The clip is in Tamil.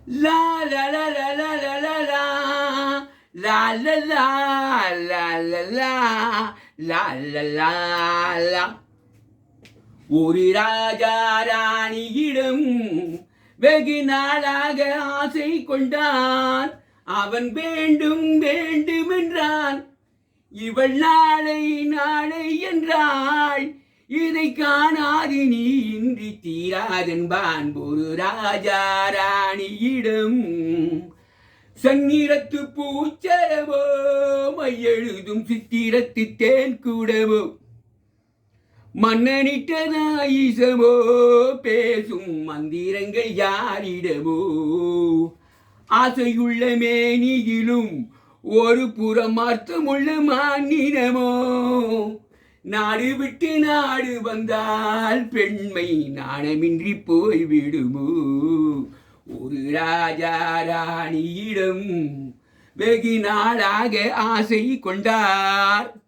லா லா லா லா லா லா லா லா லா லா லா லா லா லா லா லா லா. ஒரு ராஜா ராணியிடம் வெகு நாளாக ஆசை கொண்டான். அவன் வேண்டும் வேண்டும் என்றான். இவள் நாளை நாளை என்றாள். இதை காணாது நீ இன்றி தீராதென்பான் ஒரு ராஜா ராணியிடம். சந்நிறத்து பூச்சரவோ மையெழுதும் சித்திரத்து தேன் கூடவோ மன்னனிட்டதாயிசமோ பேசும் மந்திரங்கள் யாரிடமோ. ஆசையுள்ள மேனியிலும் ஒரு புறம் அர்த்தமுள்ள மாநிலமோ. நாடு விட்டு நாடு வந்தால் பெண்மை நாணமின்றி போய்விடுமோ. ஒரு ராஜா ராணியிடம் வெகு நாளாக ஆசை கொண்டார்.